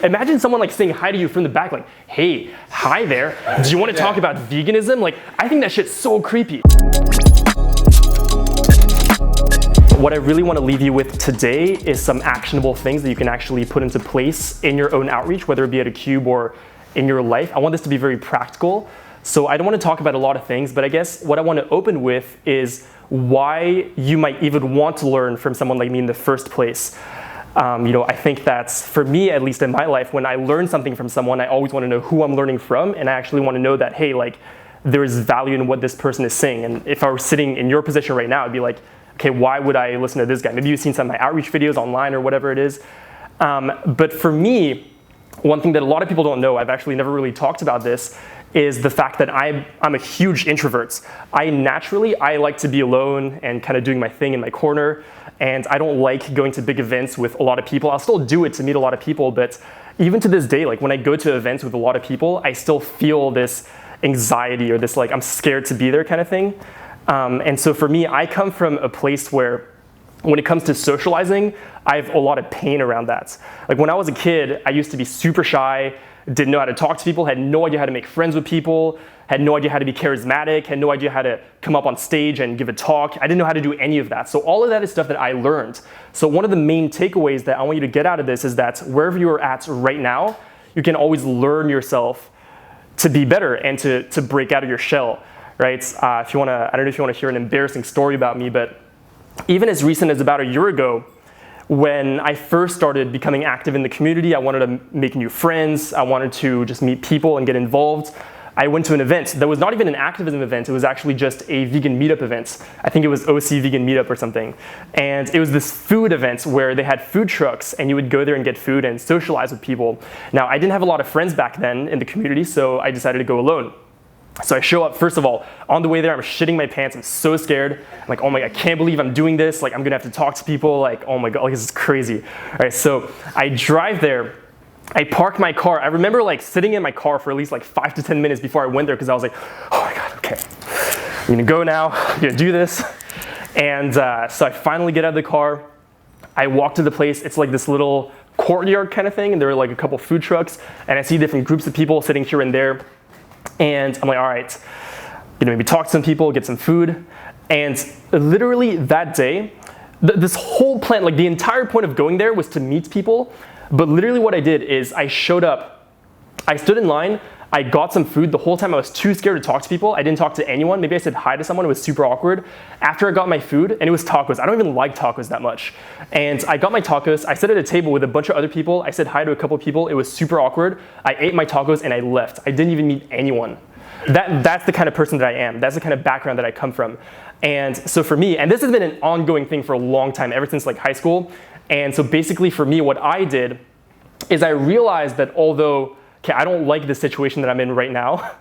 imagine someone like saying hi to you from the back, like, hey, hi there. Do you want to talk about veganism? Like, I think that shit's so creepy. What I really want to leave you with today is some actionable things that you can actually put into place in your own outreach, whether it be at a cube or in your life. I want this to be very practical. So I don't want to talk about a lot of things, but I guess what I want to open with is why you might even want to learn from someone like me in the first place. I think that's, for me, at least in my life, when I learn something from someone, I always want to know who I'm learning from, and I actually want to know that, hey, like, there is value in what this person is saying. And if I were sitting in your position right now, I'd be like, okay, why would I listen to this guy? Maybe you've seen some of my outreach videos online or whatever it is. But for me, one thing that a lot of people don't know, I've actually never really talked about this, is the fact that I'm a huge introvert. I like to be alone and kind of doing my thing in my corner. And I don't like going to big events with a lot of people. I'll still do it to meet a lot of people, but even to this day, like when I go to events with a lot of people, I still feel this anxiety or this like I'm scared to be there kind of thing. And so for me, I come from a place where when it comes to socializing, I have a lot of pain around that. Like when I was a kid, I used to be super shy, didn't know how to talk to people, had no idea how to make friends with people, had no idea how to be charismatic, had no idea how to come up on stage and give a talk. I didn't know how to do any of that. So all of that is stuff that I learned. So one of the main takeaways that I want you to get out of this is that wherever you are at right now, you can always learn yourself to be better and to break out of your shell, right? If you wanna, I don't know if you wanna hear an embarrassing story about me, but even as recent as about a year ago, when I first started becoming active in the community, I wanted to make new friends. I wanted to just meet people and get involved. I went to an event that was not even an activism event. It was actually just a vegan meetup event. I think it was OC Vegan Meetup or something. And it was this food event where they had food trucks and you would go there and get food and socialize with people. Now, I didn't have a lot of friends back then in the community, so I decided to go alone. So I show up, first of all, on the way there, I'm shitting my pants. I'm so scared. I'm like, oh my God, I can't believe I'm doing this. Like, I'm gonna have to talk to people. Like, oh my God, like, this is crazy. All right, so I drive there. I park my car. I remember like sitting in my car for at least like 5 to 10 minutes before I went there because I was like, oh my God, okay. I'm gonna go now, I'm gonna do this. And so I finally get out of the car. I walk to the place. It's like this little courtyard kind of thing. And there are like a couple food trucks. And I see different groups of people sitting here and there. And I'm like, all right, maybe talk to some people, get some food. And literally that day, this whole plan, like the entire point of going there was to meet people. But literally what I did is I showed up, I stood in line, I got some food. The whole time I was too scared to talk to people. I didn't talk to anyone. Maybe I said hi to someone. It was super awkward. After I got my food, and it was tacos. I don't even like tacos that much. And I got my tacos. I sat at a table with a bunch of other people. I said hi to a couple of people. It was super awkward. I ate my tacos and I left. I didn't even meet anyone. That's the kind of person that I am. That's the kind of background that I come from. And so for me, and this has been an ongoing thing for a long time, ever since like high school. And so basically for me, what I did is I realized that although, okay, I don't like the situation that I'm in right now,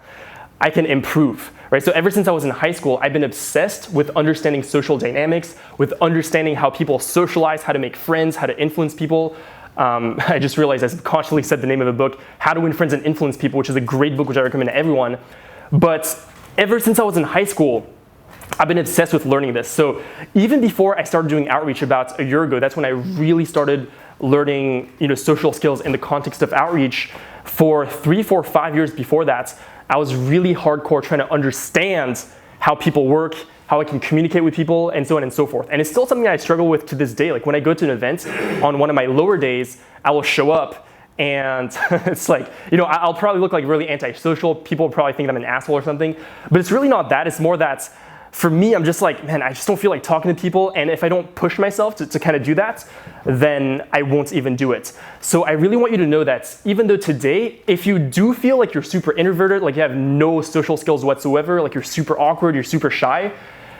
I can improve, right? So ever since I was in high school, I've been obsessed with understanding social dynamics, with understanding how people socialize, how to make friends, how to influence people. I just realized I subconsciously said the name of a book, How to Win Friends and Influence People, which is a great book which I recommend to everyone. But ever since I was in high school, I've been obsessed with learning this. So even before I started doing outreach about a year ago, that's when I really started learning, social skills in the context of outreach. For 3, 4, 5 years before that, I was really hardcore trying to understand how people work, how I can communicate with people, and so on and so forth. And it's still something I struggle with to this day. Like when I go to an event, on one of my lower days, I will show up and it's like, I'll probably look like really antisocial. People will probably think I'm an asshole or something, but it's really not that. It's more that for me, I'm just like, man, I just don't feel like talking to people. And if I don't push myself to kind of do that, then I won't even do it. So I really want you to know that even though today, if you do feel like you're super introverted, like you have no social skills whatsoever, like you're super awkward, you're super shy,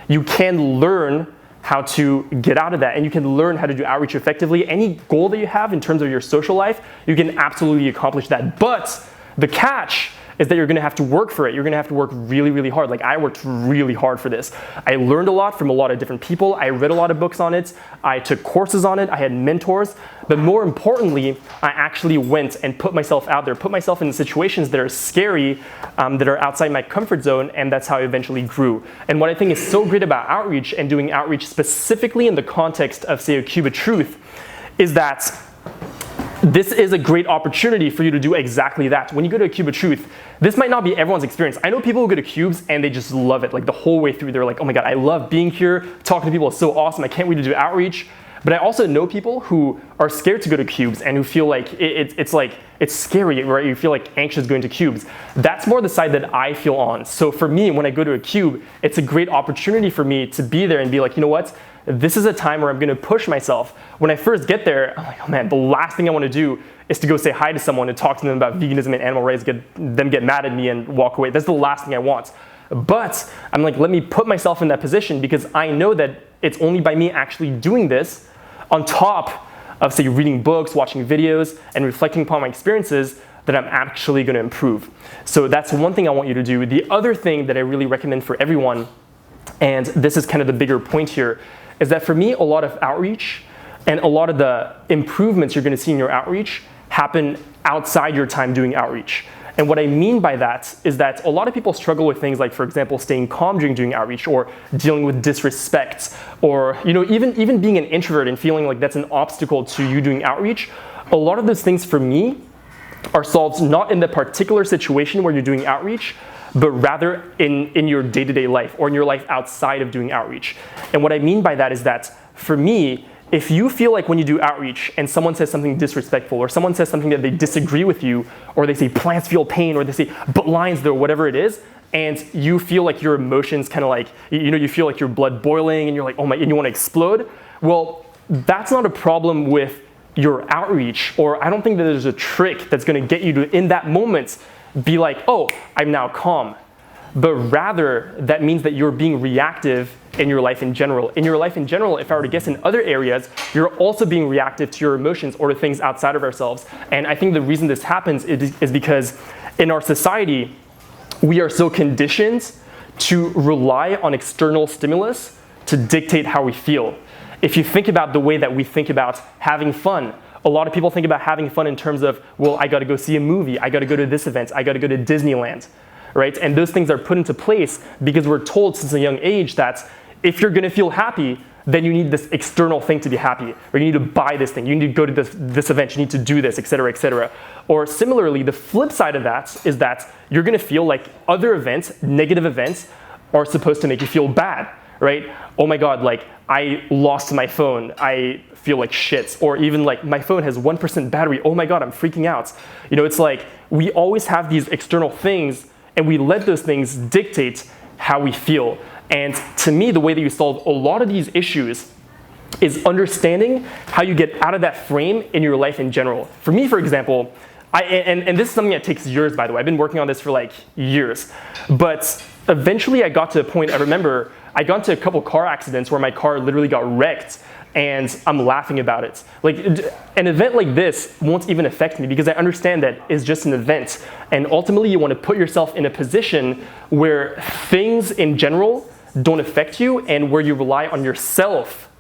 you can learn how to get out of that and you can learn how to do outreach effectively. Any goal that you have in terms of your social life, you can absolutely accomplish that. But the catch is that you're gonna have to work for it. You're gonna have to work really, really hard. Like I worked really hard for this. I learned a lot from a lot of different people. I read a lot of books on it. I took courses on it. I had mentors. But more importantly, I actually went and put myself out there, put myself in situations that are scary, that are outside my comfort zone, and that's how I eventually grew. And what I think is so great about outreach and doing outreach specifically in the context of, say, a Cube of Truth, is that this is a great opportunity for you to do exactly that. When you go to a Cube of Truth, this might not be everyone's experience. I know people who go to Cubes and they just love it. Like the whole way through, they're like, oh my God, I love being here. Talking to people is so awesome. I can't wait to do outreach. But I also know people who are scared to go to Cubes and who feel like it's scary, right? You feel like anxious going to Cubes. That's more the side that I feel on. So for me, when I go to a Cube, it's a great opportunity for me to be there and be like, you know what? This is a time where I'm gonna push myself. When I first get there, I'm like, oh man, the last thing I wanna do is to go say hi to someone and talk to them about veganism and animal rights, get mad at me and walk away. That's the last thing I want. But I'm like, let me put myself in that position because I know that it's only by me actually doing this on top of, say, reading books, watching videos, and reflecting upon my experiences that I'm actually gonna improve. So that's one thing I want you to do. The other thing that I really recommend for everyone, and this is kind of the bigger point here, is that for me, a lot of outreach and a lot of the improvements you're gonna see in your outreach happen outside your time doing outreach. And what I mean by that is that a lot of people struggle with things like, for example, staying calm during doing outreach or dealing with disrespect or even being an introvert and feeling like that's an obstacle to you doing outreach. A lot of those things for me are solved not in the particular situation where you're doing outreach, but rather in your day-to-day life or in your life outside of doing outreach. And what I mean by that is that for me, if you feel like when you do outreach and someone says something disrespectful or someone says something that they disagree with you or they say plants feel pain or they say but lions though, whatever it is, and you feel like your emotions kind of like, you feel like your blood boiling and you're like, oh my, and you want to explode, well, that's not a problem with your outreach, or I don't think that there's a trick that's going to get you to, in that moment, be like, oh, I'm now calm. But rather, that means that you're being reactive in your life in general. In your life in general, if I were to guess in other areas, you're also being reactive to your emotions or to things outside of ourselves. And I think the reason this happens is because in our society, we are so conditioned to rely on external stimulus to dictate how we feel. If you think about the way that we think about having fun, a lot of people think about having fun in terms of, well, I gotta go see a movie, I gotta go to this event, I gotta go to Disneyland, right? And those things are put into place because we're told since a young age that if you're gonna feel happy, then you need this external thing to be happy, or you need to buy this thing, you need to go to this event, you need to do this, et cetera, et cetera. Or similarly, the flip side of that is that you're gonna feel like other events, negative events, are supposed to make you feel bad, right? Oh my God, like I lost my phone, I feel like shit. Or even like my phone has 1% battery, oh my God, I'm freaking out. It's like we always have these external things and we let those things dictate how we feel. And to me, the way that you solve a lot of these issues is understanding how you get out of that frame in your life in general. For me, for example, and this is something that takes years, by the way. I've been working on this for like years. But eventually I got to a point, I remember I got into a couple car accidents where my car literally got wrecked and I'm laughing about it. Like an event like this won't even affect me because I understand that it's just an event. And ultimately you want to put yourself in a position where things in general don't affect you and where you rely on yourself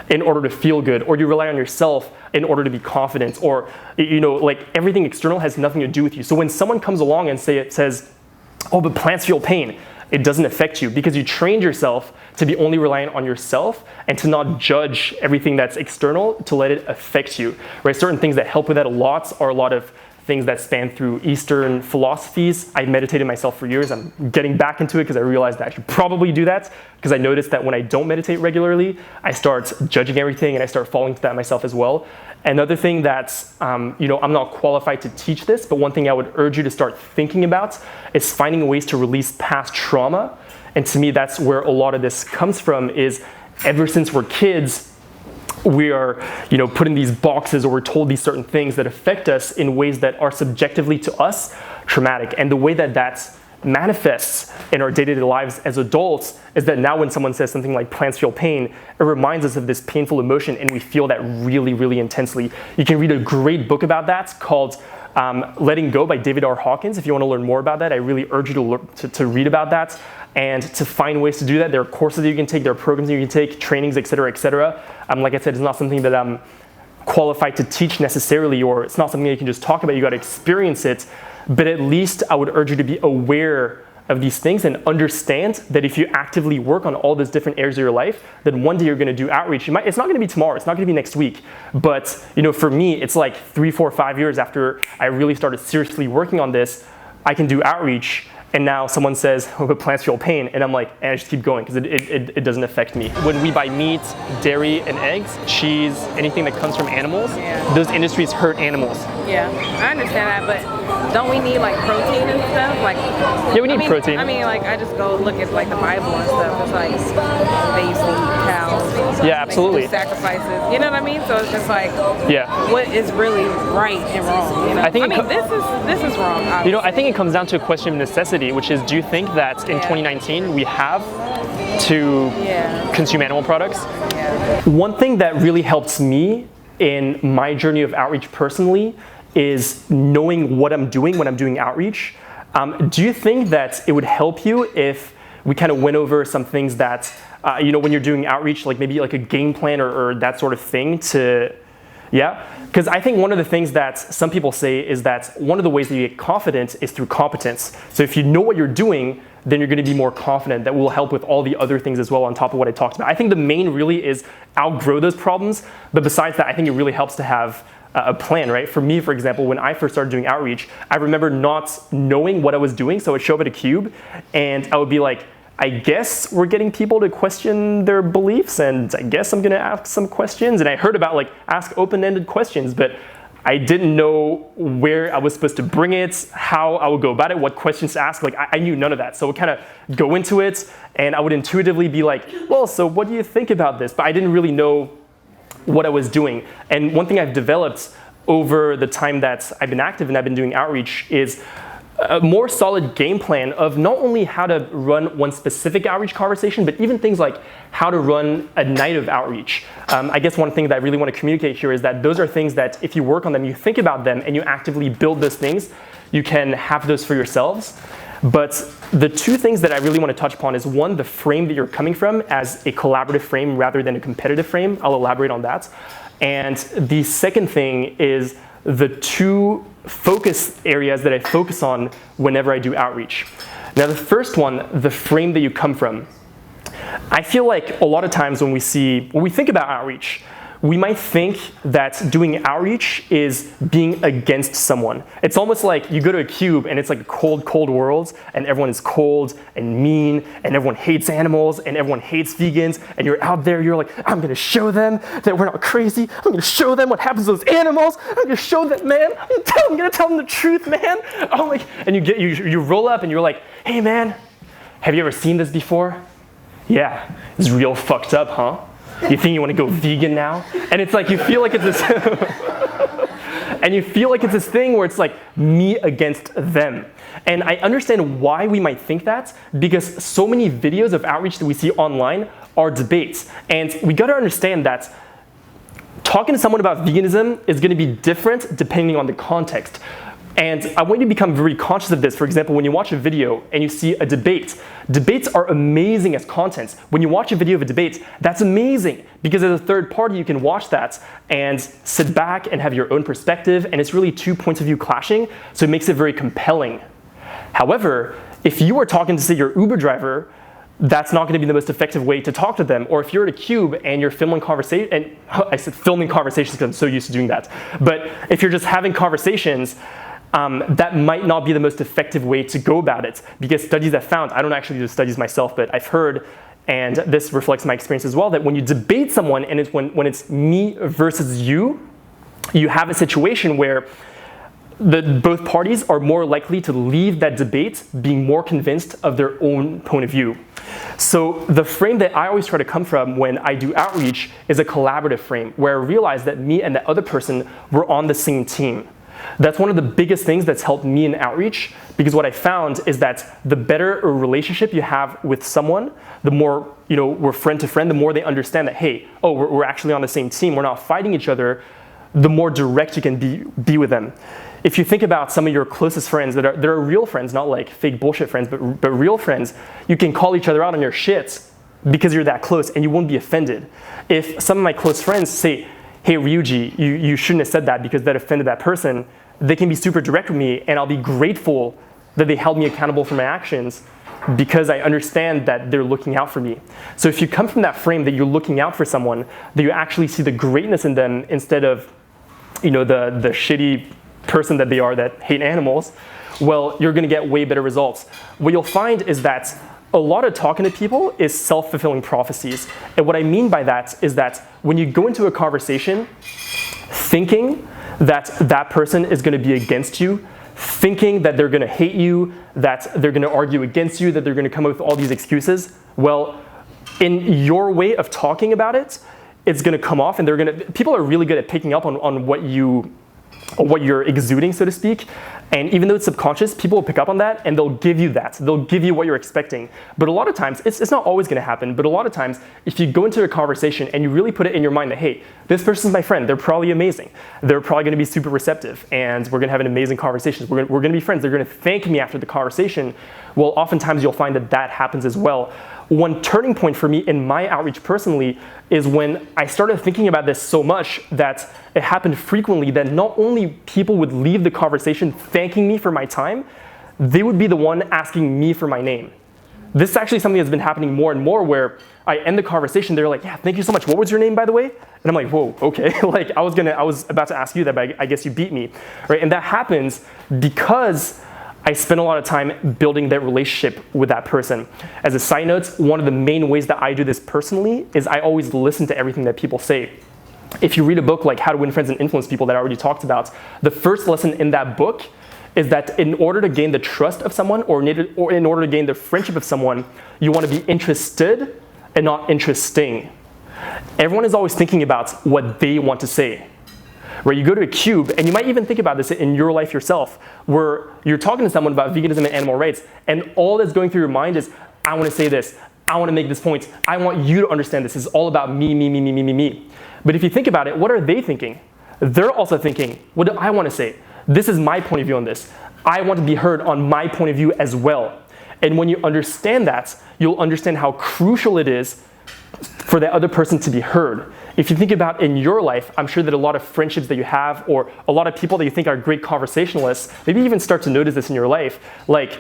in order to feel good, or you rely on yourself in order to be confident, or like everything external has nothing to do with you. So when someone comes along and says, oh, but plants feel pain, it doesn't affect you because you trained yourself to be only reliant on yourself and to not judge everything that's external, to let it affect you, right? Certain things that help with that a lot are a lot of things that span through Eastern philosophies. I meditated myself for years. I'm getting back into it because I realized that I should probably do that because I noticed that when I don't meditate regularly, I start judging everything and I start falling into that myself as well. Another thing that, I'm not qualified to teach this, but one thing I would urge you to start thinking about is finding ways to release past trauma. And to me, that's where a lot of this comes from, is ever since we're kids, we are, put in these boxes, or we're told these certain things that affect us in ways that are subjectively to us traumatic. And the way that that manifests in our day-to-day lives as adults is that now when someone says something like plants feel pain, it reminds us of this painful emotion and we feel that really, really intensely. You can read a great book about that called Letting Go by David R. Hawkins. If you want to learn more about that, I really urge you to read about that and to find ways to do that. There are courses that you can take, there are programs that you can take, trainings, et cetera, et cetera. Like I said, it's not something that I'm qualified to teach necessarily, or it's not something that you can just talk about, you got to experience it. But at least I would urge you to be aware of these things and understand that if you actively work on all those different areas of your life, then one day you're going to do outreach. It's not going to be tomorrow. It's not going to be next week. But for me, it's like 3, 4, 5 years after I really started seriously working on this, I can do outreach. And now someone says, oh, but plants feel pain. And I'm like, and I just keep going because it doesn't affect me. When we buy meat, dairy, and eggs, cheese, anything that comes from animals, those industries hurt animals. Yeah, I understand that, but don't we need like protein and stuff? Like, yeah, we need protein. I mean, like I just go look at like the Bible and stuff. It's like they used to eat cows. Yeah, absolutely. They do sacrifices. You know what I mean? So it's just like, yeah, what is really right and wrong? I think this is wrong. Obviously. I think it comes down to a question of necessity, which is, do you think that in 2019 we have to consume animal products? Yeah. One thing that really helps me in my journey of outreach personally is knowing what I'm doing when I'm doing outreach. Do you think that it would help you if we kind of went over some things that, when you're doing outreach, like maybe like a game plan or that sort of thing because I think one of the things that some people say is that one of the ways that you get confident is through competence. So if you know what you're doing, then you're going to be more confident. That will help with all the other things as well on top of what I talked about. I think the main really is outgrow those problems. But besides that, I think it really helps to have a plan, right? For me, for example, when I first started doing outreach, I remember not knowing what I was doing. So I would show up at a cube and I would be like, I guess we're getting people to question their beliefs, and I guess I'm gonna ask some questions. And I heard about like ask open-ended questions, but I didn't know where I was supposed to bring it, how I would go about it, what questions to ask. Like I knew none of that. So I would kind of go into it and I would intuitively be like, well, so what do you think about this? But I didn't really know what I was doing. And one thing I've developed over the time that I've been active and I've been doing outreach is a more solid game plan of not only how to run one specific outreach conversation, but even things like how to run a night of outreach. I guess one thing that I really want to communicate here is that those are things that if you work on them, you think about them, and you actively build those things, you can have those for yourselves. But the two things that I really want to touch upon is one, the frame that you're coming from as a collaborative frame rather than a competitive frame. I'll elaborate on that. And the second thing is the two focus areas that I focus on whenever I do outreach. Now the first one, the frame that you come from. I feel like a lot of times when we think about outreach, we might think that doing outreach is being against someone. It's almost like you go to a cube and it's like a cold, cold world and everyone is cold and mean and everyone hates animals and everyone hates vegans, and you're out there, you're like, I'm gonna show them that we're not crazy. I'm gonna show them what happens to those animals. I'm gonna show them, man. I'm gonna tell them the truth, man. Oh my, and you roll up and you're like, hey man, have you ever seen this before? Yeah, it's real fucked up, huh? You think you want to go vegan now? And it's like, you feel like it's this, and you feel like it's this thing where it's like me against them. And I understand why we might think that, because so many videos of outreach that we see online are debates. And we got to understand that talking to someone about veganism is going to be different depending on the context. And I want you to become very conscious of this. For example, when you watch a video and you see a debate, debates are amazing as content. When you watch a video of a debate, that's amazing because as a third party, you can watch that and sit back and have your own perspective, and it's really two points of view clashing, so it makes it very compelling. However, if you are talking to, say, your Uber driver, that's not going to be the most effective way to talk to them. Or if you're at a cube and you're filming conversation, and I said filming conversations because I'm so used to doing that, but if you're just having conversations, that might not be the most effective way to go about it, because studies have found, I don't actually do the studies myself, but I've heard, and this reflects my experience as well, that when you debate someone and when it's me versus you have a situation where both parties are more likely to leave that debate being more convinced of their own point of view. So the frame that I always try to come from when I do outreach is a collaborative frame, where I realize that me and the other person were on the same team. That's one of the biggest things that's helped me in outreach, because what I found is that the better a relationship you have with someone, the more we're friend to friend, the more they understand that, hey, oh, we're actually on the same team, we're not fighting each other, the more direct you can be with them. If you think about some of your closest friends that are real friends, not like fake bullshit friends, but real friends, you can call each other out on your shit because you're that close and you won't be offended. If some of my close friends say, hey, Ryuji, you shouldn't have said that because that offended that person, they can be super direct with me, and I'll be grateful that they held me accountable for my actions. because I understand that they're looking out for me. So if you come from that frame that you're looking out for someone, that you actually see the greatness in them instead of, the shitty person that they are that hate animals, well, you're gonna get way better results. What you'll find is that a lot of talking to people is self-fulfilling prophecies. And what I mean by that is that when you go into a conversation thinking that that person is gonna be against you, thinking that they're gonna hate you, that they're gonna argue against you, that they're gonna come up with all these excuses, well, in your way of talking about it, it's gonna come off, and people are really good at picking up on what you're exuding, so to speak. And even though it's subconscious, people will pick up on that and they'll give you that. They'll give you what you're expecting. But a lot of times, it's not always gonna happen, but a lot of times, if you go into a conversation and you really put it in your mind that, hey, this person's my friend, they're probably amazing. They're probably gonna be super receptive and we're gonna have an amazing conversation. We're gonna be friends. They're gonna thank me after the conversation. Well, oftentimes you'll find that that happens as well. One turning point for me in my outreach personally is when I started thinking about this so much that it happened frequently that not only people would leave the conversation thanking me for my time, they would be the one asking me for my name. This is actually something that's been happening more and more where I end the conversation, they're like, yeah, thank you so much. What was your name, by the way? And I'm like, whoa, okay. I was about to ask you that, but I guess you beat me, right? And that happens because I spend a lot of time building that relationship with that person. As a side note, one of the main ways that I do this personally is I always listen to everything that people say. If you read a book like How to Win Friends and Influence People that I already talked about, the first lesson in that book is that in order to gain the trust of someone or in order to gain the friendship of someone, you want to be interested and not interesting. Everyone is always thinking about what they want to say. Where you go to a cube, and you might even think about this in your life yourself, where you're talking to someone about veganism and animal rights, and all that's going through your mind is, I want to say this, I want to make this point, I want you to understand this is all about me, me, me, me, me, me, me. But if you think about it, what are they thinking? They're also thinking, what do I want to say? This is my point of view on this. I want to be heard on my point of view as well. And when you understand that, you'll understand how crucial it is for the other person to be heard. If you think about in your life, I'm sure that a lot of friendships that you have or a lot of people that you think are great conversationalists, maybe even start to notice this in your life, like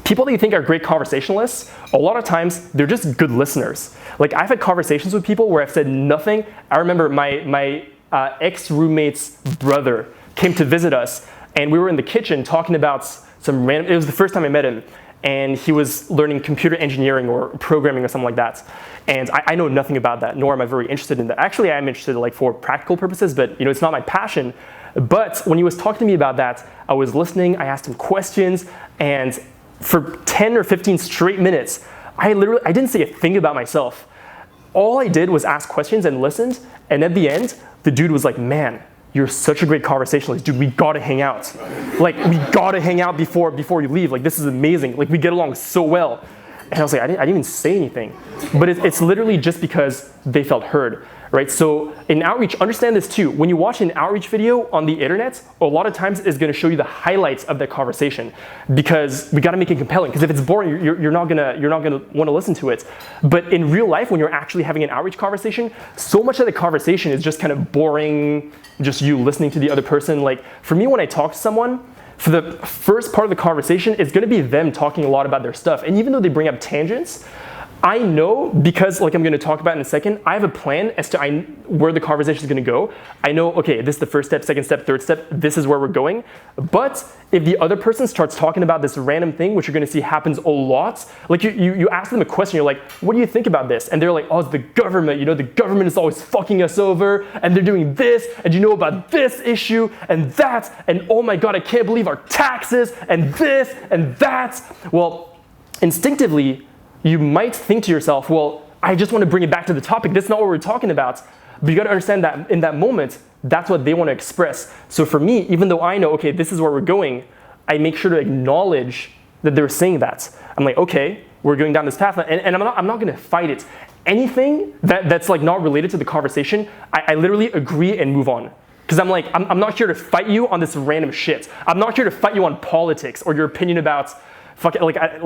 people that you think are great conversationalists, a lot of times they're just good listeners. Like I've had conversations with people where I've said nothing. I remember my ex-roommate's brother came to visit us and we were in the kitchen talking about it was the first time I met him. And he was learning computer engineering or programming or something like that. And I know nothing about that, nor am I very interested in that. Actually, I am interested for practical purposes, but it's not my passion. But when he was talking to me about that, I was listening, I asked him questions, and for 10 or 15 straight minutes, I didn't say a thing about myself. All I did was ask questions and listened, and at the end, the dude was like, man, you're such a great conversationalist. Dude, we gotta hang out. We gotta hang out before you leave. This is amazing. We get along so well. And I was like, I didn't even say anything. But it's literally just because they felt heard, right? So in outreach, understand this too. When you watch an outreach video on the internet, a lot of times it's gonna show you the highlights of that conversation because we gotta make it compelling. Because if it's boring, you're not gonna wanna listen to it. But in real life, when you're actually having an outreach conversation, so much of the conversation is just kind of boring, just you listening to the other person. For me, when I talk to someone, for the first part of the conversation, it's gonna be them talking a lot about their stuff. And even though they bring up tangents, I know, because I'm gonna talk about in a second, I have a plan as to where the conversation is gonna go. I know, okay, this is the first step, second step, third step, this is where we're going. But if the other person starts talking about this random thing, which you're gonna see happens a lot, you ask them a question, you're like, what do you think about this? And they're like, oh, it's the government, the government is always fucking us over, and they're doing this, and you know about this issue, and that, and oh my God, I can't believe our taxes, and this, and that. Well, instinctively, you might think to yourself, well, I just want to bring it back to the topic. That's not what we're talking about. But you got to understand that in that moment, that's what they want to express. So for me, even though I know, okay, this is where we're going, I make sure to acknowledge that they're saying that. I'm like, okay, we're going down this path, and I'm not going to fight it. Anything that's not related to the conversation, I literally agree and move on. Because I'm not here to fight you on this random shit. I'm not here to fight you on politics or your opinion about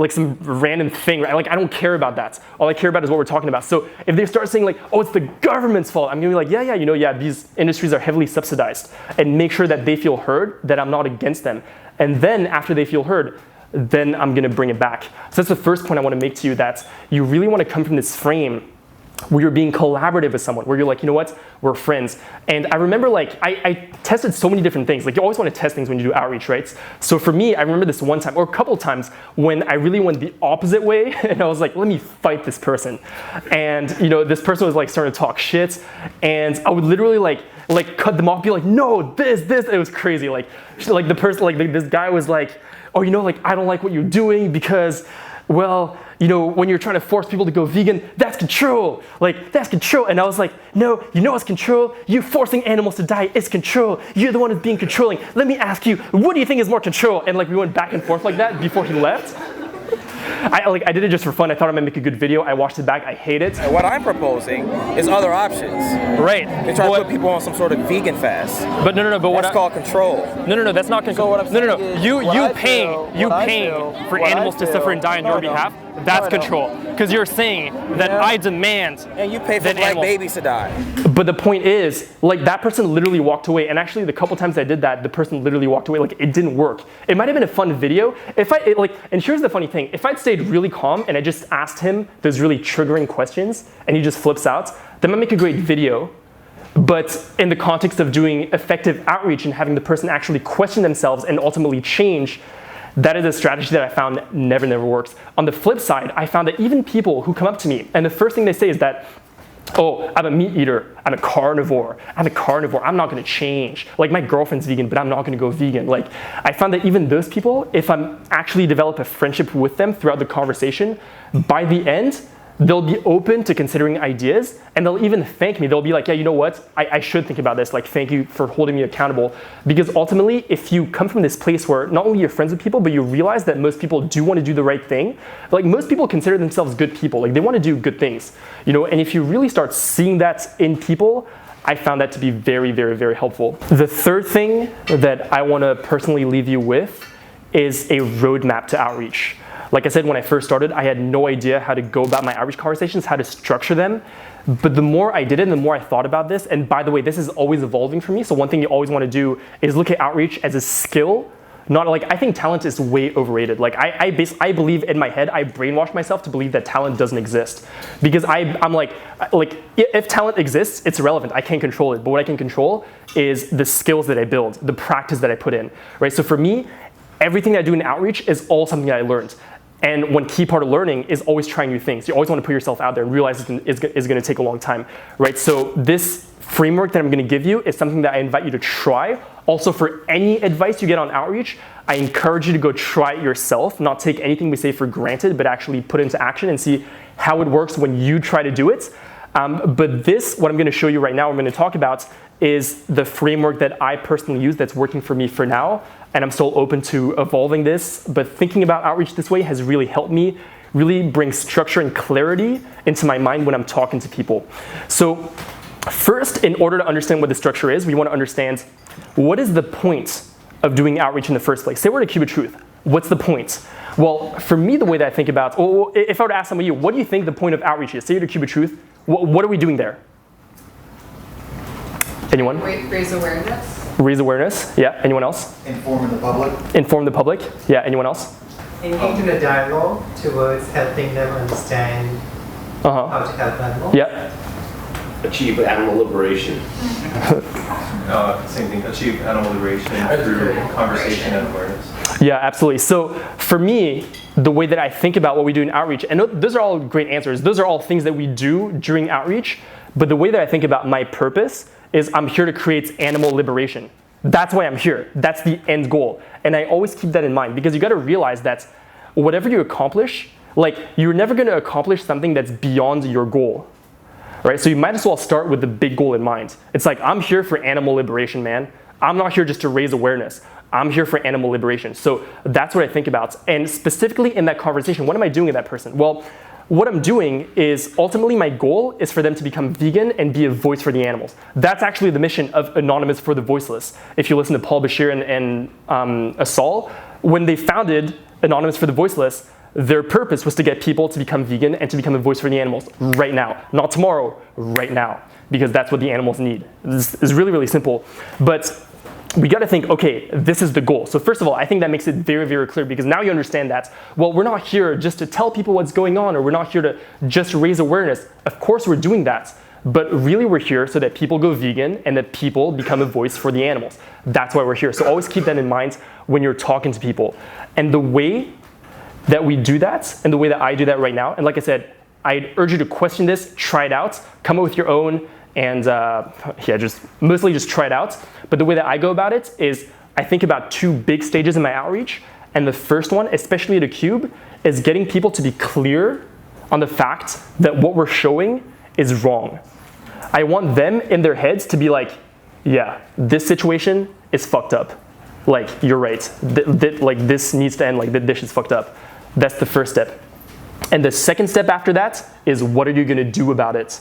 some random thing, right? I don't care about that. All I care about is what we're talking about. So if they start saying oh, it's the government's fault, I'm gonna be like, yeah, these industries are heavily subsidized, and make sure that they feel heard, that I'm not against them. And then after they feel heard, then I'm gonna bring it back. So that's the first point I wanna make to you, that you really wanna come from this frame where you're being collaborative with someone, where you're like, you know what, we're friends. And I remember like, I tested so many different things. Like you always want to test things when you do outreach, right? So for me, I remember this one time, or a couple times, when I really went the opposite way, and I was like, let me fight this person. And this person was like starting to talk shit, and I would literally like cut them off, be like, no, this, it was crazy. Like the person, like this guy was like, oh, like I don't like what you're doing because, well, when you're trying to force people to go vegan, that's control. Like, that's control. And I was like, no, what's control? You forcing animals to die is control. You're the one who's being controlling. Let me ask you, what do you think is more control? And like, we went back and forth like that before he left. I did it just for fun. I thought I might make a good video. I watched it back. I hate it. What I'm proposing is other options. Right. They try to put people on some sort of vegan fast. But no. But that's called control. No. That's not control. So what I'm saying is, You paying for animals to suffer and die on your behalf. That's control. Because you're saying that I demand. And you pay for black babies to die. But the point is, like, that person literally walked away. And actually, the couple times I did that, the person literally walked away. Like, it didn't work. It might have been a fun video. And here's the funny thing. If I'd stayed really calm and I just asked him those really triggering questions and he just flips out, that might make a great video. But in the context of doing effective outreach and having the person actually question themselves and ultimately change, that is a strategy that I found never works. On the flip side, I found that even people who come up to me and the first thing they say is that, oh, I'm a meat eater, I'm a carnivore, I'm not gonna change. Like, my girlfriend's vegan, but I'm not gonna go vegan. Like, I found that even those people, if I'm actually develop a friendship with them throughout the conversation, by the end, they'll be open to considering ideas, and they'll even thank me. They'll be like, yeah, you know what? I should think about this. Like, thank you for holding me accountable. Because ultimately, if you come from this place where not only you're friends with people, but you realize that most people do want to do the right thing, like most people consider themselves good people. Like, they want to do good things, and if you really start seeing that in people, I found that to be very helpful. The third thing that I want to personally leave you with is a roadmap to outreach. Like I said, when I first started, I had no idea how to go about my outreach conversations, how to structure them. But the more I did it, and the more I thought about this, and by the way, this is always evolving for me. So one thing you always want to do is look at outreach as a skill. Not like, I think talent is way overrated. Like I believe in my head, I brainwash myself to believe that talent doesn't exist. Because I'm like, if talent exists, it's irrelevant. I can't control it. But what I can control is the skills that I build, the practice that I put in, right? So for me, everything that I do in outreach is all something that I learned. And one key part of learning is always trying new things. You always want to put yourself out there and realize it's going to take a long time, right? So this framework that I'm going to give you is something that I invite you to try. Also, for any advice you get on outreach, I encourage you to go try it yourself, not take anything we say for granted, but actually put it into action and see how it works when you try to do it. But this, what I'm going to show you right now, I'm going to talk about, is the framework that I personally use that's working for me for now. And I'm still open to evolving this. But thinking about outreach this way has really helped me really bring structure and clarity into my mind when I'm talking to people. So first, in order to understand what the structure is, we want to understand what is the point of doing outreach in the first place. Say we're at a Cube of Truth. What's the point? Well, for me, the way that I think about, if I were to ask some of you, what do you think the point of outreach is? Say you're at a Cube of Truth. What are we doing there? Anyone? Raise awareness. Raise awareness. Yeah. Anyone else? Inform the public. Inform the public. Yeah. Anyone else? Engage in a dialogue towards helping them understand how to help animals. Yeah. Achieve animal liberation. Same thing, achieve animal liberation through conversation and awareness. Yeah, absolutely. So for me, the way that I think about what we do in outreach, and those are all great answers. Those are all things that we do during outreach. But the way that I think about my purpose is I'm here to create animal liberation. That's why I'm here. That's the end goal. And I always keep that in mind because you got to realize that whatever you accomplish, like you're never going to accomplish something that's beyond your goal. Right? So you might as well start with the big goal in mind. It's like, I'm here for animal liberation, man. I'm not here just to raise awareness. I'm here for animal liberation. So that's what I think about. And specifically in that conversation, what am I doing with that person? Well, what I'm doing is ultimately my goal is for them to become vegan and be a voice for the animals. That's actually the mission of Anonymous for the Voiceless. If you listen to Paul Bashir and Asal, when they founded Anonymous for the Voiceless, their purpose was to get people to become vegan and to become a voice for the animals right now. Not tomorrow, right now. Because that's what the animals need. This is really, really simple. But we got to think, okay, this is the goal. So first of all, I think that makes it very, very clear because now you understand that, well, we're not here just to tell people what's going on, or we're not here to just raise awareness. Of course we're doing that, but really we're here so that people go vegan and that people become a voice for the animals. That's why we're here. So always keep that in mind when you're talking to people. And the way that we do that, and the way that I do that right now, and like I said, I'd urge you to question this, try it out, come up with your own, and just mostly just try it out. But the way that I go about it is I think about 2 big stages in my outreach. And the first one, especially at a cube, is getting people to be clear on the fact that what we're showing is wrong. I want them in their heads to be like, yeah, this situation is fucked up. Like, you're right. Like, this needs to end. Like, this is fucked up. That's the first step. And the second step after that is, what are you going to do about it?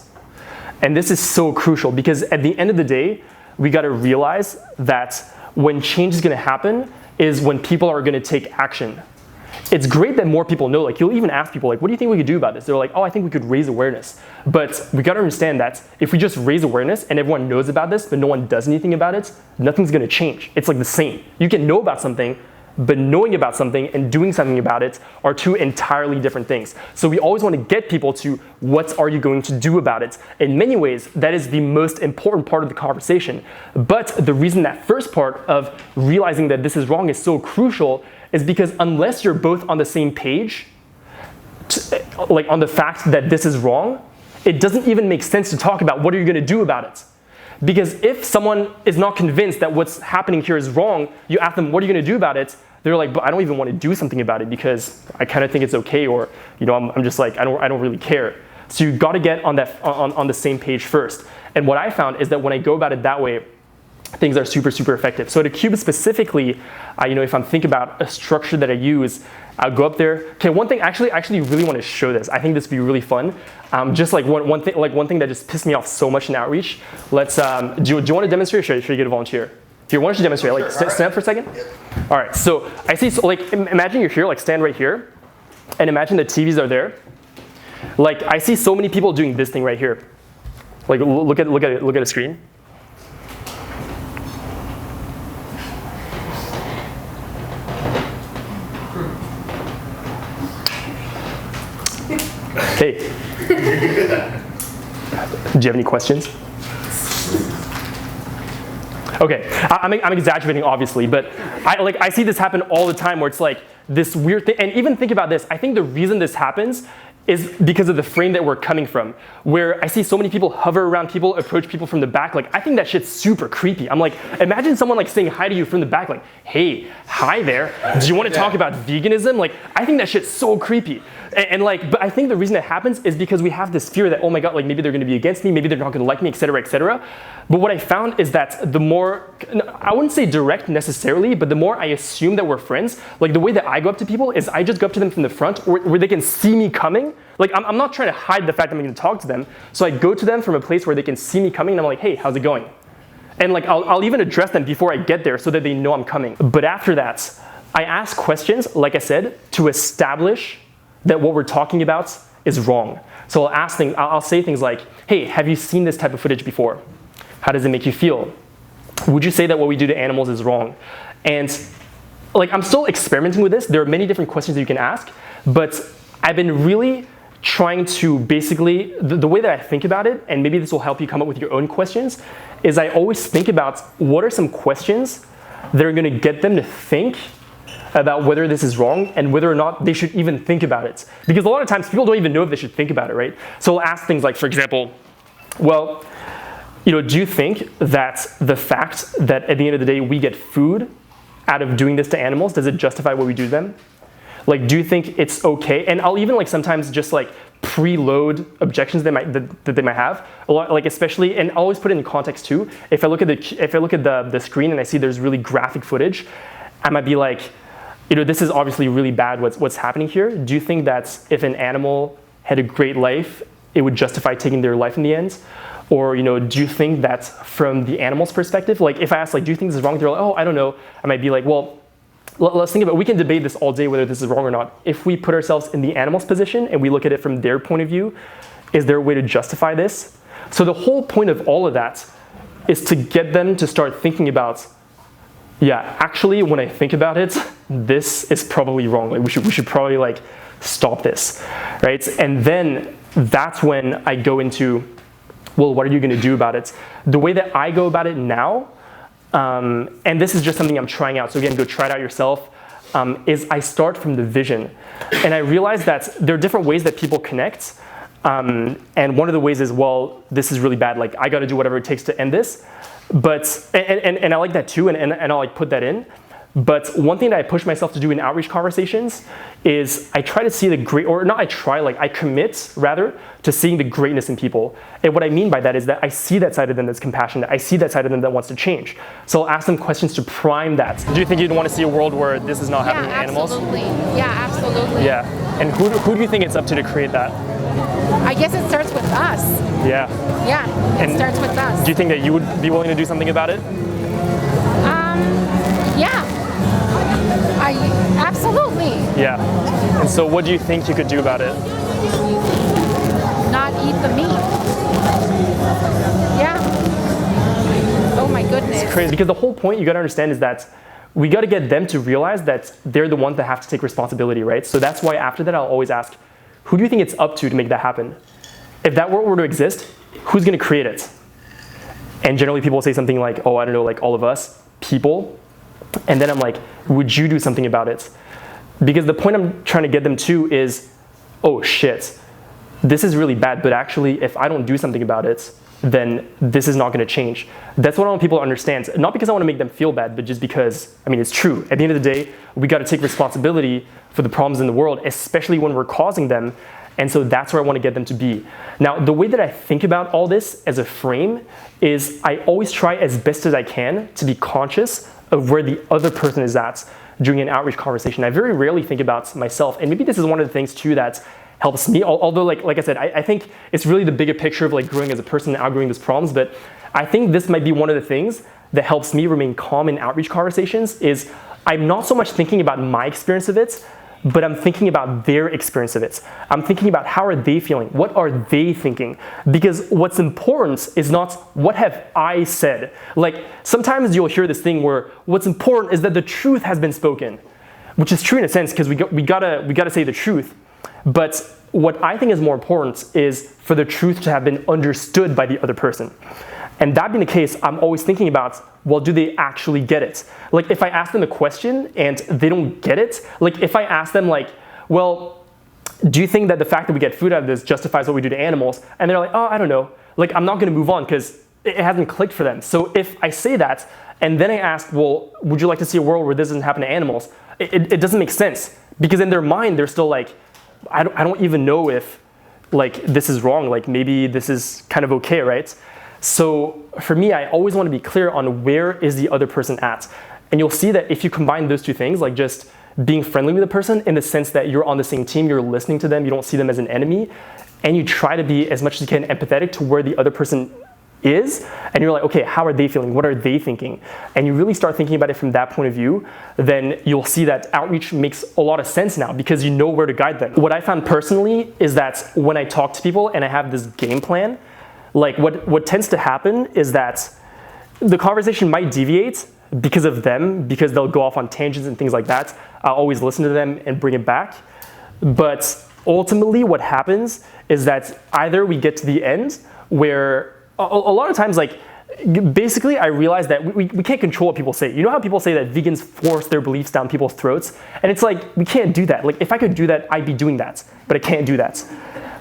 And this is so crucial because at the end of the day, we got to realize that when change is going to happen is when people are going to take action. It's great that more people know. Like, you'll even ask people, like, what do you think we could do about this? They're like, oh, I think we could raise awareness. But we got to understand that if we just raise awareness and everyone knows about this, but no one does anything about it, nothing's going to change. It's like the same. You can know about something, but knowing about something and doing something about it are 2 entirely different things. So we always want to get people to, what are you going to do about it? In many ways, that is the most important part of the conversation. But the reason that first part of realizing that this is wrong is so crucial is because unless you're both on the same page, like on the fact that this is wrong, it doesn't even make sense to talk about what are you going to do about it. Because if someone is not convinced that what's happening here is wrong, you ask them, what are you going to do about it? They're like, but I don't even want to do something about it because I kind of think it's okay, or I'm just like, I don't really care. So you got to get on that on the same page first. And what I found is that when I go about it that way, things are super, super effective. So at a cube specifically, if I'm thinking about a structure that I use, I'll go up there. Okay, one thing, I actually really want to show this. I think this would be really fun. Just like one thing that just pissed me off so much in outreach. Let's, do you want to demonstrate, or should you get a volunteer? If you want to demonstrate, like stand up for a second. Yep. All right, so I see, imagine you're here, like stand right here, and imagine the TVs are there. Like, I see so many people doing this thing right here. Like, look at a screen. Okay. Do you have any questions? Okay, I'm exaggerating obviously, but I see this happen all the time where it's like this weird thing. And even think about this. I think the reason this happens is because of the frame that we're coming from, where I see so many people hover around people, approach people from the back. Like, I think that shit's super creepy. I'm like, imagine someone like saying hi to you from the back, like, hey, hi there. Do you want to talk about veganism? Like, I think that shit's so creepy. But I think the reason it happens is because we have this fear that, oh my God, like maybe they're going to be against me, maybe they're not going to like me, et cetera, et cetera. But what I found is that the more, I wouldn't say direct necessarily, but the more I assume that we're friends, like the way that I go up to people is I just go up to them from the front where they can see me coming. Like, I'm not trying to hide the fact that I'm going to talk to them. So I go to them from a place where they can see me coming and I'm like, hey, how's it going? And like, I'll even address them before I get there so that they know I'm coming. But after that, I ask questions, like I said, to establish that what we're talking about is wrong. So I'll say things like, hey, have you seen this type of footage before? How does it make you feel? Would you say that what we do to animals is wrong? And like, I'm still experimenting with this. There are many different questions that you can ask, but I've been really trying to basically, the way that I think about it, and maybe this will help you come up with your own questions, is I always think about what are some questions that are gonna get them to think about whether this is wrong and whether or not they should even think about it. Because a lot of times people don't even know if they should think about it, right? So I'll ask things like, for example, well, do you think that the fact that at the end of the day we get food out of doing this to animals, does it justify what we do to them? Like, do you think it's okay? And I'll even like sometimes just like preload objections that they might have. A lot, like especially, and I'll always put it in context too. If I look at the screen and I see there's really graphic footage, I might be like, this is obviously really bad what's happening here. Do you think that if an animal had a great life, it would justify taking their life in the end? Or, do you think that from the animal's perspective, like if I ask, like, do you think this is wrong? They're like, oh, I don't know. I might be like, well, let's think about it. We can debate this all day whether this is wrong or not. If we put ourselves in the animal's position and we look at it from their point of view, is there a way to justify this? So the whole point of all of that is to get them to start thinking about Yeah, actually, when I think about it, this is probably wrong. Like we should probably like stop this, right? And then that's when I go into, well, what are you going to do about it? The way that I go about it now, and this is just something I'm trying out. So again, go try it out yourself. Is I start from the vision, and I realize that there are different ways that people connect. And one of the ways is, well, this is really bad. Like I got to do whatever it takes to end this. But and I like that too, and I'll like put that in. But one thing that I push myself to do in outreach conversations is I try to see the great, or not I try, like I commit rather to seeing the greatness in people. And what I mean by that is that I see that side of them that's compassionate. I see that side of them that wants to change. So I'll ask them questions to prime that. Do you think you'd want to see a world where this is not happening to animals? Absolutely. Yeah, absolutely. Yeah. And who do you think it's up to create that? I guess it starts with us. Yeah. Yeah, it starts with us. Do you think that you would be willing to do something about it? Yeah. Absolutely. Yeah. And so what do you think you could do about it? Not eat the meat. Yeah. Oh my goodness. It's crazy because the whole point you got to understand is that we got to get them to realize that they're the ones that have to take responsibility, right? So that's why after that I'll always ask, who do you think it's up to make that happen? If that world were to exist, who's going to create it? And generally people will say something like, oh, I don't know, like all of us, people. And then I'm like, would you do something about it? Because the point I'm trying to get them to is, oh shit, this is really bad, but actually if I don't do something about it, then this is not going to change. That's what I want people to understand. Not because I want to make them feel bad, but just because, I mean, it's true. At the end of the day, we got to take responsibility for the problems in the world, especially when we're causing them. And so that's where I want to get them to be. Now, the way that I think about all this as a frame is I always try as best as I can to be conscious of where the other person is at during an outreach conversation. I very rarely think about myself. And maybe this is one of the things too that helps me, although like I said, I think it's really the bigger picture of like growing as a person and outgrowing these problems. But I think this might be one of the things that helps me remain calm in outreach conversations is I'm not so much thinking about my experience of it, but I'm thinking about their experience of it. I'm thinking about how are they feeling? What are they thinking? Because what's important is not what have I said. Like sometimes you'll hear this thing where what's important is that the truth has been spoken, which is true in a sense because we gotta say the truth. But what I think is more important is for the truth to have been understood by the other person. And that being the case, I'm always thinking about, well, do they actually get it? Like if I ask them a question and they don't get it, like if I ask them like, well, do you think that the fact that we get food out of this justifies what we do to animals? And they're like, oh, I don't know. Like I'm not gonna move on because it hasn't clicked for them. So if I say that and then I ask, well, would you like to see a world where this doesn't happen to animals? It doesn't make sense because in their mind, they're still like, I don't even know if like this is wrong. Like maybe this is kind of okay, right? So for me, I always want to be clear on where is the other person at. And you'll see that if you combine those two things, like just being friendly with the person in the sense that you're on the same team, you're listening to them, you don't see them as an enemy, and you try to be as much as you can empathetic to where the other person is, and you're like, okay, how are they feeling? What are they thinking? And you really start thinking about it from that point of view, then you'll see that outreach makes a lot of sense now because you know where to guide them. What I found personally is that when I talk to people and I have this game plan, like what tends to happen is that the conversation might deviate because of them, because they'll go off on tangents and things like that. I'll always listen to them and bring it back. But ultimately what happens is that either we get to the end where a lot of times, like, basically I realize that we can't control what people say. You know how people say that vegans force their beliefs down people's throats? And it's like, we can't do that. Like, if I could do that, I'd be doing that, but I can't do that.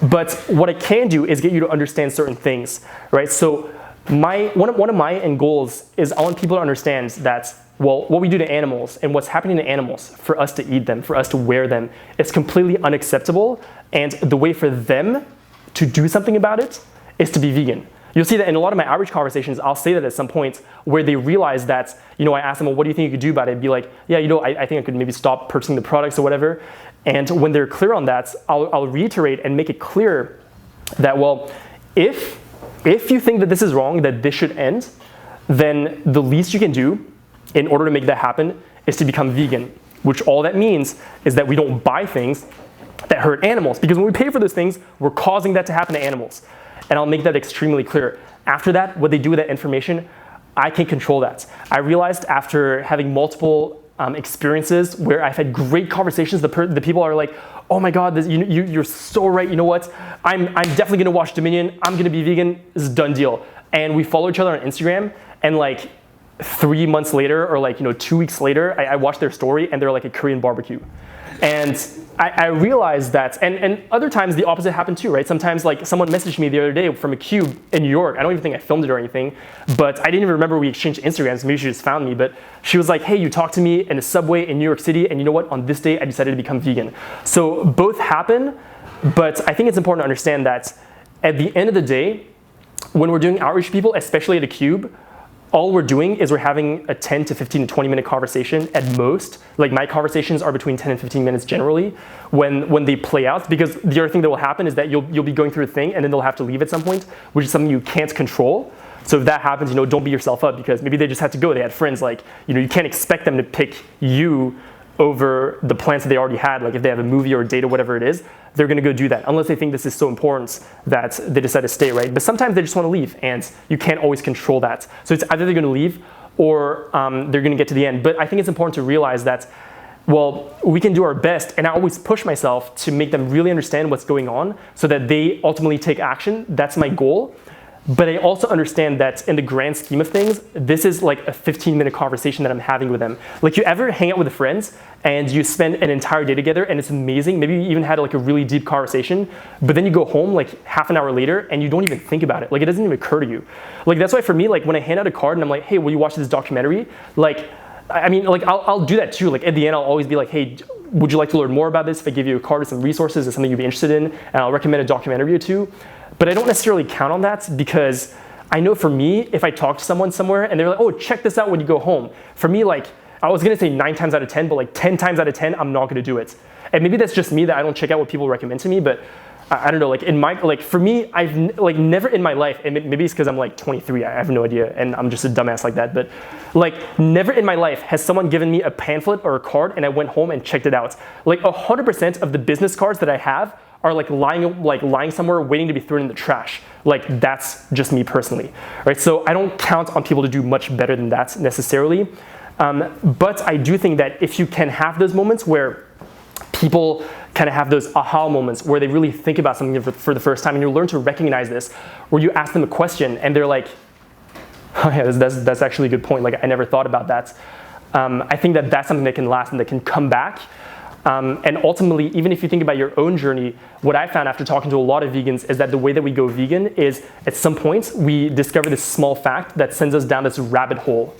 But what I can do is get you to understand certain things, right? So one of my end goals is I want people to understand that, well, what we do to animals and what's happening to animals, for us to eat them, for us to wear them, is completely unacceptable. And the way for them to do something about it is to be vegan. You'll see that in a lot of my outreach conversations, I'll say that at some point where they realize that, you know, I ask them, well, what do you think you could do about it? And be like, yeah, you know, I think I could maybe stop purchasing the products or whatever. And when they're clear on that, I'll reiterate and make it clear that, well, if you think that this is wrong, that this should end, then the least you can do in order to make that happen is to become vegan, which all that means is that we don't buy things that hurt animals. Because when we pay for those things, we're causing that to happen to animals. And I'll make that extremely clear. After that, what they do with that information, I can control that. I realized after having multiple experiences where I've had great conversations, the people are like, oh my God, you're so right. You know what? I'm definitely gonna watch Dominion. I'm gonna be vegan. This is a done deal. And we follow each other on Instagram, and like 3 months later, or like 2 weeks later, I watched their story, and they're like a Korean barbecue. And I realized that, and other times the opposite happened too, right? Sometimes like someone messaged me the other day from a cube in New York. I don't even think I filmed it or anything, but I didn't even remember we exchanged Instagrams. Maybe she just found me, but she was like, hey, you talked to me in a subway in New York City, and you know what? On this day, I decided to become vegan. So both happen, but I think it's important to understand that at the end of the day, when we're doing outreach to people, especially at a cube, all we're doing is we're having a 10 to 15 to 20 minute conversation at most. Like my conversations are between 10 and 15 minutes generally when they play out, because the other thing that will happen is that you'll be going through a thing and then they'll have to leave at some point, which is something you can't control. So if that happens, don't beat yourself up, because maybe they just had to go. They had friends, like, you can't expect them to pick you over the plans that they already had. Like if they have a movie or a date or whatever it is, they're gonna go do that, unless they think this is so important that they decide to stay, right? But sometimes they just wanna leave, and you can't always control that. So it's either they're gonna leave or they're gonna get to the end. But I think it's important to realize that, well, we can do our best, and I always push myself to make them really understand what's going on so that they ultimately take action. That's my goal. But I also understand that in the grand scheme of things, this is like a 15-minute conversation that I'm having with them. Like, you ever hang out with friends and you spend an entire day together and it's amazing, maybe you even had like a really deep conversation, but then you go home like half an hour later and you don't even think about it. Like, it doesn't even occur to you. Like, that's why for me, like when I hand out a card and I'm like, hey, will you watch this documentary? Like, I mean, like I'll do that too. Like at the end, I'll always be like, hey, would you like to learn more about this? If I give you a card with some resources, it's something you'd be interested in, and I'll recommend a documentary or two. But I don't necessarily count on that, because I know for me, if I talk to someone somewhere and they're like, oh, check this out when you go home. For me, like, I was gonna say 9 times out of 10, but like 10 times out of 10, I'm not gonna do it. And maybe that's just me, that I don't check out what people recommend to me, but I don't know, like for me, I've like never in my life, and maybe it's because I'm like 23, I have no idea, and I'm just a dumbass like that, but like never in my life has someone given me a pamphlet or a card and I went home and checked it out. Like 100% of the business cards that I have are like lying somewhere waiting to be thrown in the trash. Like, that's just me personally, right? So I don't count on people to do much better than that necessarily. But I do think that if you can have those moments where people kind of have those aha moments where they really think about something for the first time, and you learn to recognize this, where you ask them a question and they're like, oh yeah, that's actually a good point. Like, I never thought about that. I think that that's something that can last and that can come back. And ultimately, even if you think about your own journey, what I found after talking to a lot of vegans is that the way that we go vegan is, at some point, we discover this small fact that sends us down this rabbit hole.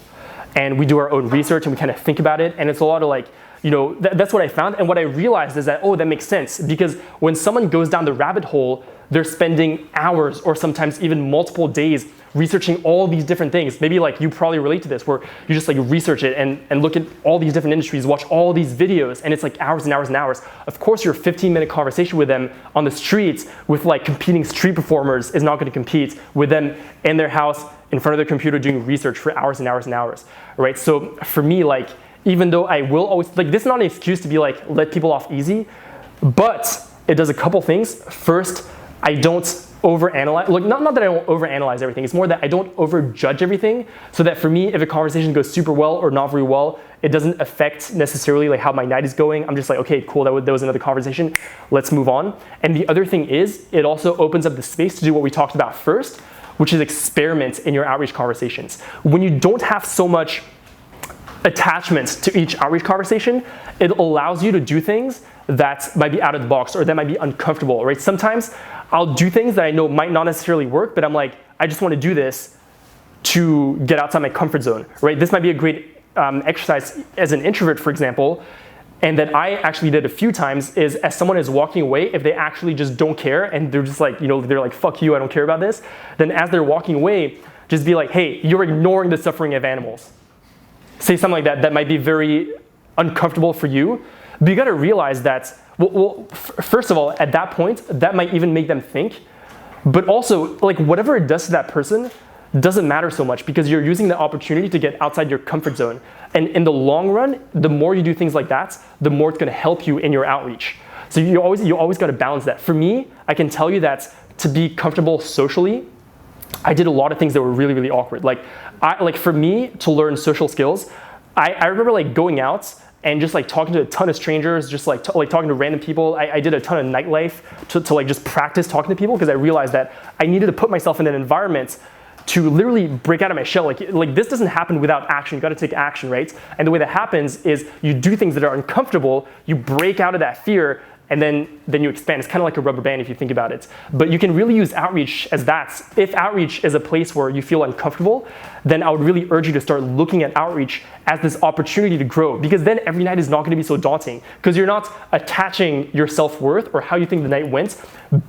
And we do our own research and we kind of think about it. And it's a lot of like, that's what I found. And what I realized is that, oh, that makes sense. Because when someone goes down the rabbit hole, they're spending hours or sometimes even multiple days researching all these different things. Maybe like you probably relate to this, where you just like research it and look at all these different industries, watch all these videos, and it's like hours and hours and hours. Of course, your 15-minute conversation with them on the streets with like competing street performers is not going to compete with them in their house in front of their computer doing research for hours and hours and hours, right? So for me, like, even though I will always, like, this is not an excuse to be like, let people off easy, but it does a couple things. First, I don't overanalyze, like not that I don't overanalyze everything, it's more that I don't overjudge everything, so that for me, if a conversation goes super well or not very well, it doesn't affect necessarily like how my night is going. I'm just like, okay, cool, that was another conversation, let's move on. And the other thing is, it also opens up the space to do what we talked about first, which is experiment in your outreach conversations. When you don't have so much attachment to each outreach conversation, it allows you to do things that might be out of the box or that might be uncomfortable, right? Sometimes I'll do things that I know might not necessarily work, but I'm like, I just want to do this to get outside my comfort zone, right? This might be a great exercise as an introvert, for example, and that I actually did a few times is, as someone is walking away, if they actually just don't care and they're just like, they're like, fuck you, I don't care about this, then as they're walking away, just be like, hey, you're ignoring the suffering of animals. Say something like that might be very uncomfortable for you, but you gotta realize that, first of all, at that point, that might even make them think, but also, like, whatever it does to that person doesn't matter so much, because you're using the opportunity to get outside your comfort zone. And in the long run, the more you do things like that, the more it's gonna help you in your outreach. So you always gotta balance that. For me, I can tell you that to be comfortable socially, I did a lot of things that were really, really awkward. Like, like for me to learn social skills, I remember like going out and just like talking to a ton of strangers, just like talking to random people. I did a ton of nightlife to like just practice talking to people because I realized that I needed to put myself in an environment to literally break out of my shell. Like this doesn't happen without action. You got to take action, right? And the way that happens is you do things that are uncomfortable, you break out of that fear, and then you expand. It's kind of like a rubber band if you think about it. But you can really use outreach as that. If outreach is a place where you feel uncomfortable, then I would really urge you to start looking at outreach as this opportunity to grow, because then every night is not going to be so daunting, because you're not attaching your self-worth or how you think the night went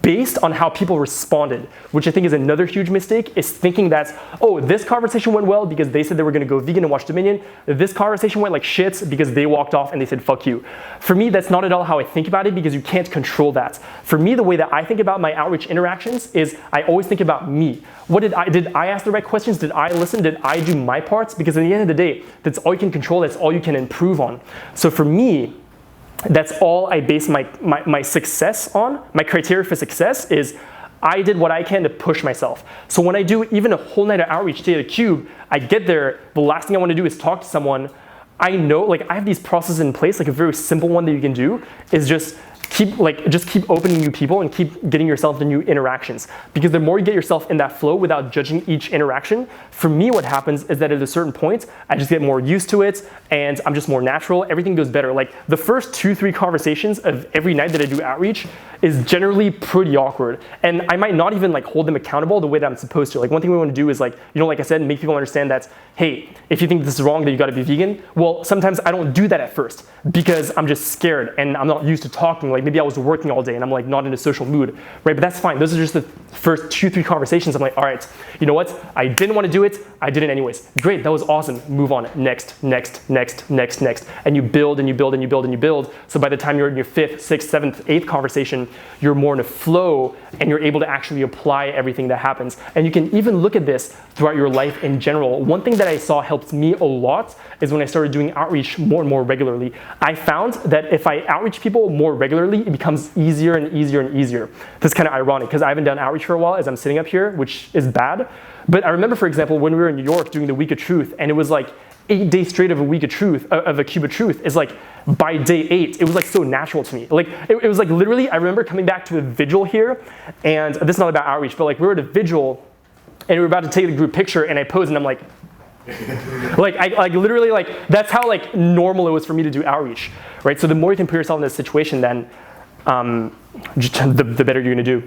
based on how people responded, which I think is another huge mistake, is thinking that, oh, this conversation went well because they said they were going to go vegan and watch Dominion. This conversation went like shit because they walked off and they said, fuck you. For me, that's not at all how I think about it, because you can't control that. For me, the way that I think about my outreach interactions is I always think about me. Did I ask the right questions? Did I listen? Did I do my parts? Because at the end of the day, that's all you can control. That's all you can improve on. So for me, that's all I base my success on. My criteria for success is I did what I can to push myself. So when I do even a whole night of outreach day at a cube, I get there, the last thing I want to do is talk to someone. I know, like I have these processes in place, like a very simple one that you can do is just keep opening new people and keep getting yourself to new interactions. Because the more you get yourself in that flow without judging each interaction, for me what happens is that at a certain point, I just get more used to it and I'm just more natural, everything goes better. Like the first 2-3 conversations of every night that I do outreach is generally pretty awkward. And I might not even like hold them accountable the way that I'm supposed to. Like one thing we want to do is like, like I said, make people understand that, hey, if you think this is wrong, then you gotta be vegan. Well, sometimes I don't do that at first because I'm just scared and I'm not used to talking. Like maybe I was working all day and I'm like not in a social mood, right? But that's fine. Those are just the first 2-3 conversations. I'm like, all right, you know what? I didn't want to do it. I did it anyways. Great, that was awesome. Move on. Next. And you build and you build and you build and you build. So by the time you're in your 5th, 6th, 7th, 8th conversation, you're more in a flow and you're able to actually apply everything that happens. And you can even look at this throughout your life in general. One thing that I saw helped me a lot is when I started doing outreach more and more regularly. I found that if I outreach people more regularly, it becomes easier and easier and easier. That's kind of ironic because I haven't done outreach for a while as I'm sitting up here, which is bad. But I remember, for example, when we were in New York doing the Week of Truth, and it was like 8 days straight of a week of truth, of a cube of truth, is like by day 8, it was like so natural to me. Like it was like literally, I remember coming back to a vigil here, and this is not about outreach, but like we were at a vigil and we were about to take a group picture and I posed and I'm like, I literally like, that's how like normal it was for me to do outreach, right? So the more you can put yourself in this situation, then the better you're gonna do.